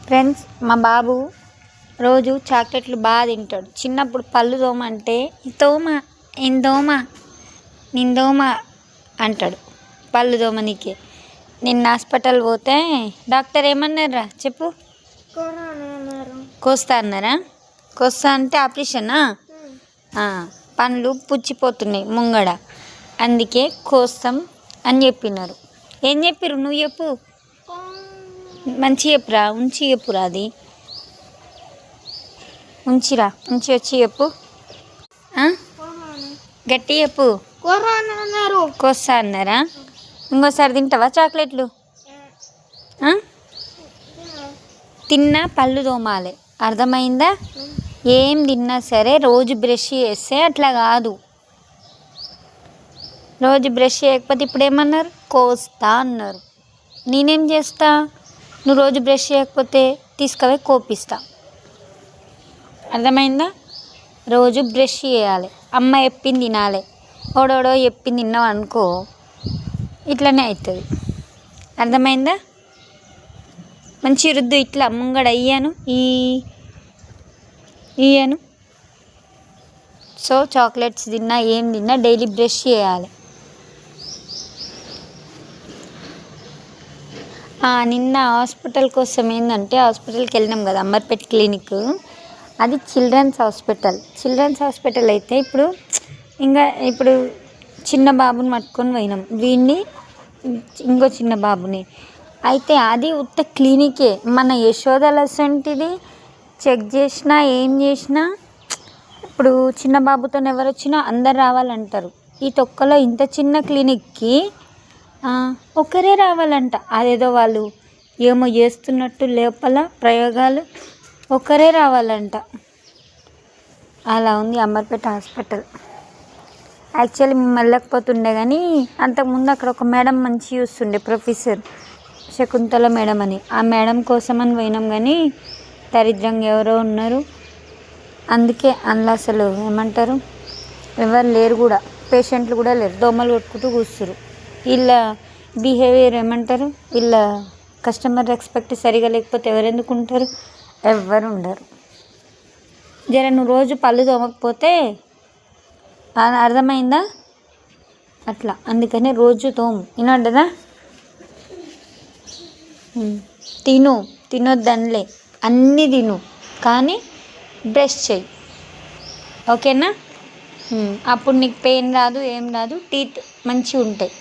Friends, మా బాబు రోజు చాక్లెట్లు బాగా తింటాడు. చిన్నప్పుడు పళ్ళు తోమంటే తోమ ఏం దోమ నేను దోమ అంటాడు పళ్ళు తోమనీకే. నిన్న హాస్పిటల్ పోతే డాక్టర్ ఏమన్నారా చెప్పు? కోస్తా అన్నారా? కోస్తా అంటే ఆపరేషనా? పండ్లు పుచ్చిపోతున్నాయి ముంగడ, అందుకే కోస్తాం అని చెప్పినారు. ఏం చెప్పిర్రు నువ్వు చెప్పు, మంచి చెప్పురా, ఉంచి చెప్పురా, అది ఉంచిరా, ఉంచి వచ్చి చెప్పు, గట్టి చెప్పు. కోస్తా అన్నారా? ఇంకోసారి తింటావా చాక్లెట్లు? తిన్నా పళ్ళు తోమాలి, అర్థమైందా? ఏం తిన్నా సరే రోజు బ్రష్ చేస్తే అట్లా కాదు. రోజు బ్రష్ చేయకపోతే ఇప్పుడు ఏమన్నారు? కోస్తా అన్నారు. నేనేం చేస్తా? నువ్వు రోజు బ్రష్ చేయకపోతే తీసుకుపోయి కోపిస్తా, అర్థమైందా? రోజు బ్రష్ చేయాలి, అమ్మ చెప్పింది తినాలి. ఓడోడో చెప్పింది తిన్నావు అనుకో ఇట్లనే అవుతుంది, అర్థమైందా? మంచి రుద్దు, ఇట్లా ముంగడ ఇయ్యాను ఇయ్యాను. సో చాక్లెట్స్ తిన్నా ఏం తిన్నా డైలీ బ్రష్ చేయాలి. నిన్న హాస్పిటల్ కోసం ఏంటంటే హాస్పిటల్కి వెళ్ళినాం కదా, అమర్పేట్ క్లినిక్. అది చిల్డ్రన్స్ హాస్పిటల్ అయితే ఇప్పుడు చిన్న బాబుని పట్టుకొని పోయినాం, వీడిని ఇంకో చిన్న బాబుని. అయితే అది ఉత్త క్లినికే, మన యశోదల అసంటిది చెక్ చేసినా ఏం చేసినా ఇప్పుడు చిన్న బాబుతో ఎవరు వచ్చినా అందరు రావాలంటారు. ఈ తొక్కలో ఇంత చిన్న క్లినిక్కి ఒకరే రావాలంట. అదేదో వాళ్ళు ఏమో చేస్తున్నట్టు లోపల ప్రయోగాలు, ఒకరే రావాలంట. అలా ఉంది అమర్పేట హాస్పిటల్. యాక్చువల్లీ మేము వెళ్ళకపోతుండే, కానీ అంతకుముందు అక్కడ ఒక మేడం మంచి చూస్తుండే, ప్రొఫెసర్ శకుంతల మేడం అని. ఆ మేడం కోసం అని పోయినాం, కానీ దరిద్రంగా ఎవరో ఉన్నారు, అందుకే అందులో అసలు ఏమంటారు ఎవరు లేరు కూడా, పేషెంట్లు కూడా లేరు, దోమలు కొట్టుకుంటూ కూర్చురు. వీళ్ళ బిహేవియర్ ఏమంటారు, వీళ్ళ కస్టమర్ రెస్పెక్ట్ సరిగా లేకపోతే ఎవరెందుకు ఉంటారు? ఎవ్వరు ఉండరు. జర నువ్వు రోజు పళ్ళు తోమకపోతే, అర్థమైందా? అట్లా అందుకనే రోజు తోము, వినొడ్డదా? తినొద్దనిలే, అన్నీ తిను, కానీ బ్రష్ చెయ్యి, ఓకేనా? అప్పుడు నీకు పెయిన్ రాదు, ఏం రాదు, టీత్ మంచిగా ఉంటాయి.